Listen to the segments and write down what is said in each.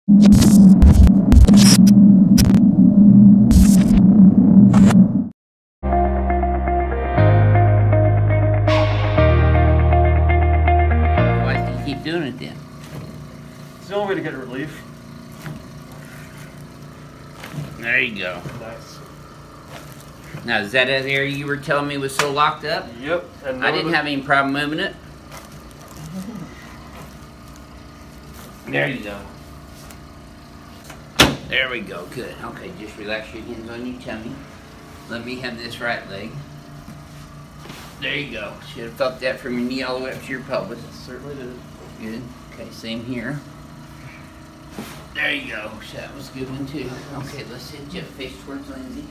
Why do you keep doing it then? It's the only way to get relief. There you go. Nice. Now, is that an area you were telling me was so locked up? Yep. And I didn't have any problem moving it. There you go. There we go. Good. Okay, just relax your hands on your tummy. Let me have this right leg. There you go. Should have felt that from your knee all the way up to your pelvis. Certainly did. Good. Okay, same here. There you go. That was a good one too. Okay, let's hit you face towards Lindsay.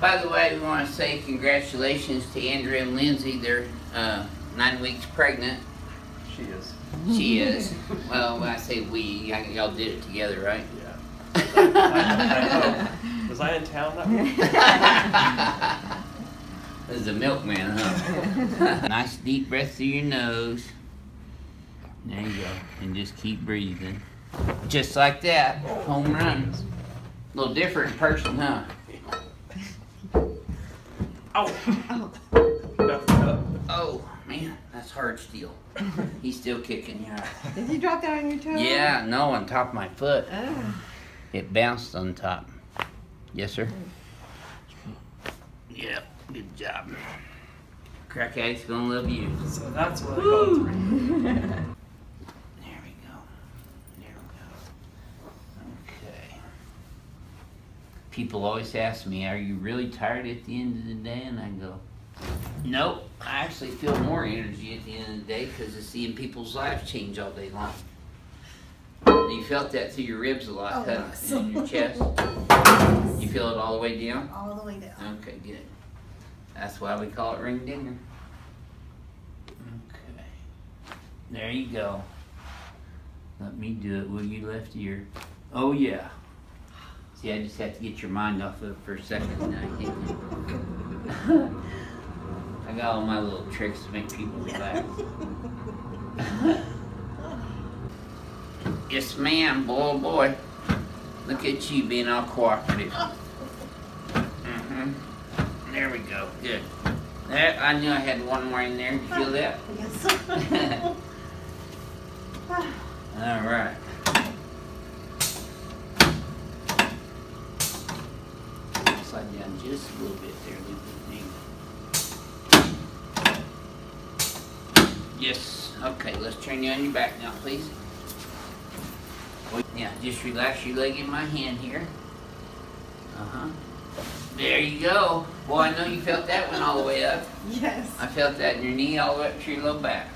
By the way, we want to say congratulations to Andrea and Lindsay. They're 9 weeks pregnant. She is. She is. Well, when I say we, y'all did it together, right? Yeah. I was I in town that week? This is a milkman, huh? Nice deep breath through your nose. There you go. And just keep breathing. Just like that. Home run. A little different in person, huh? Oh! Oh, man. That's hard steel. He's still kicking, yeah. Did you drop that on your toe? Yeah, no, on top of my foot. Oh. It bounced on top. Yes, sir? Yep, good job. Crack Addict's gonna love you. So that's what I call it. There we go. There we go. Okay. People always ask me, are you really tired at the end of the day? And I go, nope. I actually feel more energy at the end of the day because of seeing people's lives change all day long. You felt that through your ribs a lot, huh? Yes. And in your chest? You feel it all the way down? All the way down. Okay, good. That's why we call it ring dinger. Okay. There you go. Let me do it. Will you left ear? Oh, yeah. See, I just have to get your mind off of it for a second. I got all my little tricks to make people relax. Yes, ma'am. Boy, oh boy. Look at you being all cooperative. There we go. Good. There, I knew I had one more in there. Did you feel that? Yes. All right. Slide down just a little bit there. Yes. Okay, let's turn you on your back now, please. Yeah, just relax your leg in my hand here. There you go. Boy, I know you felt that one all the way up. Yes. I felt that in your knee all the way up to your low back.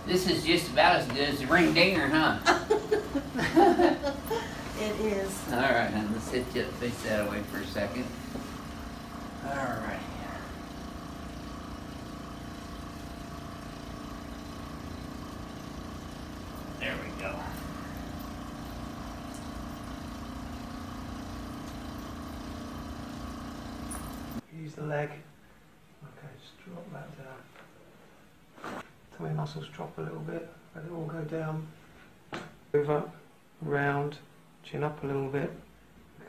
This is just about as good as the ring dinger, huh? It is. All right, now let's face that away for a second. All right. There we go. Use the leg. Okay, just drop that down. Tummy muscles drop a little bit. Let it all go down. Over, round, chin up a little bit.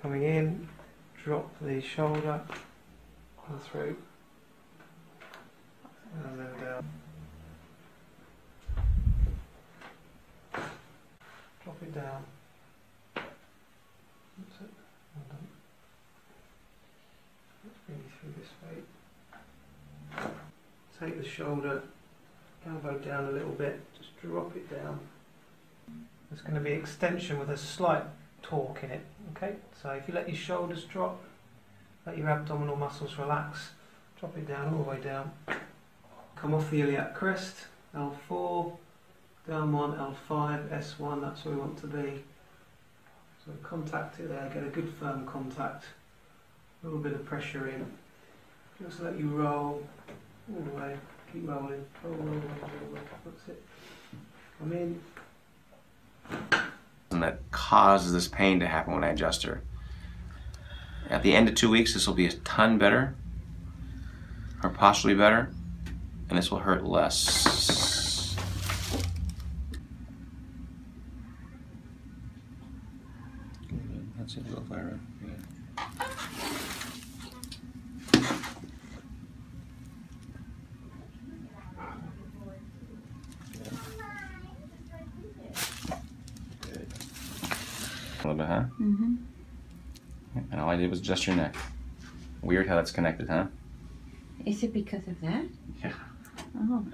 Coming in, drop the shoulder and through. And then down. Drop it down. That's it. Well done. Let's bring you through this way. Take the shoulder, elbow down a little bit, just drop it down. There's going to be extension with a slight torque in it, okay? So if you let your shoulders drop, let your abdominal muscles relax, drop it down all the way down. Come off the iliac crest, L4, down 1, L5, S1, that's where we want to be. So contact it there, get a good firm contact, a little bit of pressure in. Just let you roll all the way, keep rolling, roll, that's it. Come in. And that causes this pain to happen when I adjust her. At the end of 2 weeks, this will be a ton better, her posture will be better, and this will hurt less. That's it, a little fire. A little bit, huh? Mm-hmm. And all I did was adjust your neck. Weird how that's connected, huh? Is it because of that? Yeah. Oh.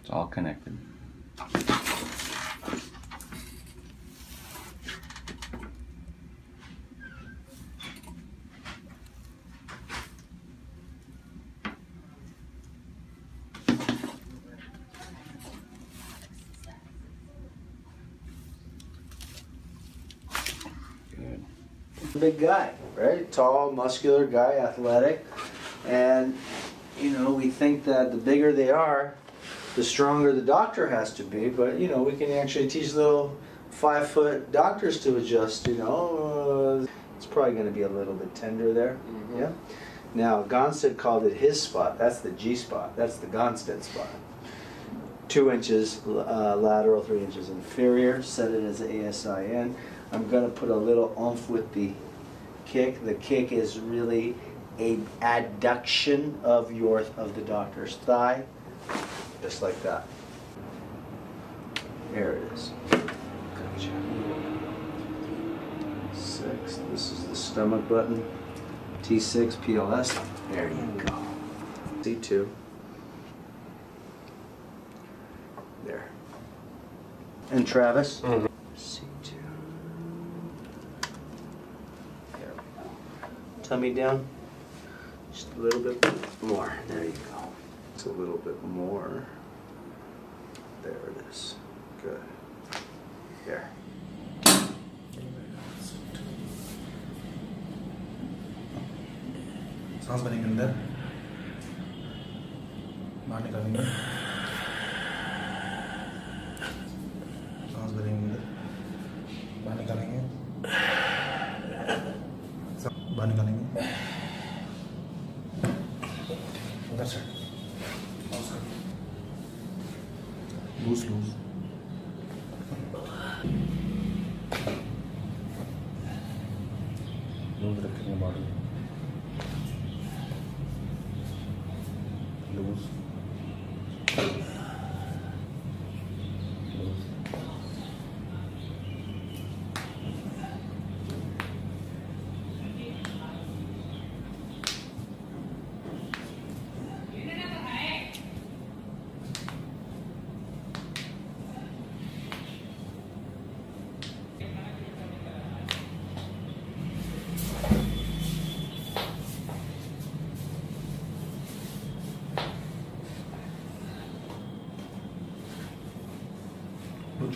It's all connected. Big guy, right? Tall, muscular guy, athletic. And, you know, we think that the bigger they are, the stronger the doctor has to be. But, you know, we can actually teach little 5-foot doctors to adjust, you know. It's probably going to be a little bit tender there. Mm-hmm. Yeah. Now, Gonstead called it his spot. That's the G spot. That's the Gonstead spot. 2 inches lateral, 3 inches inferior. Set it as ASIN. I'm going to put a little oomph with the kick. The kick is really a adduction of the doctor's thigh, just like that. There it is. Gotcha. 6. This is the stomach button. T6 PLS. There you go. C2. There. And Travis. C2. Tummy down, just a little bit more. There you go. It's a little bit more. There it is. Good. There. सांस भरेंगे अंदर, बाहर निकालेंगे, सांस भरेंगे अंदर, बाहर निकालेंगे, बाहर निकालेंगे, उधर से लूज लूज लूज रखेंगे बॉडी लूज लूज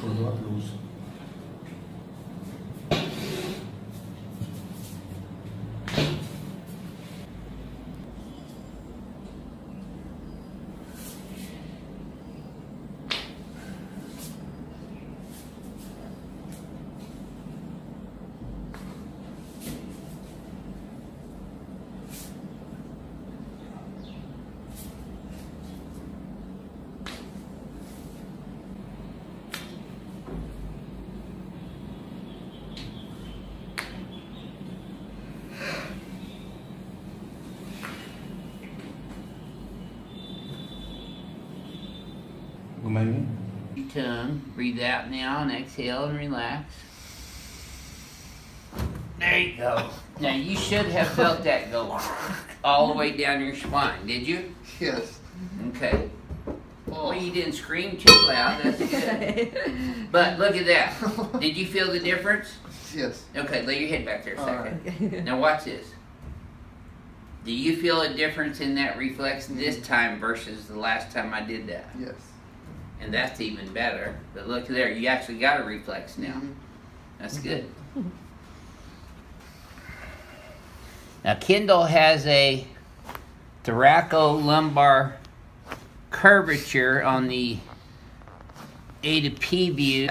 छोड़ दो आप लूज घुमाएंगे Tongue. Breathe out now and exhale and relax. There you go. Now you should have felt that go all the way down your spine, did you? Yes. Okay. Well, you didn't scream too loud. That's good. But look at that. Did you feel the difference? Yes. Okay, lay your head back there a second. Right. Now watch this. Do you feel a difference in that reflex this time versus the last time I did that? Yes. And that's even better. But look there, you actually got a reflex now. That's good. Now Kendall has a thoracolumbar curvature on the A to P view.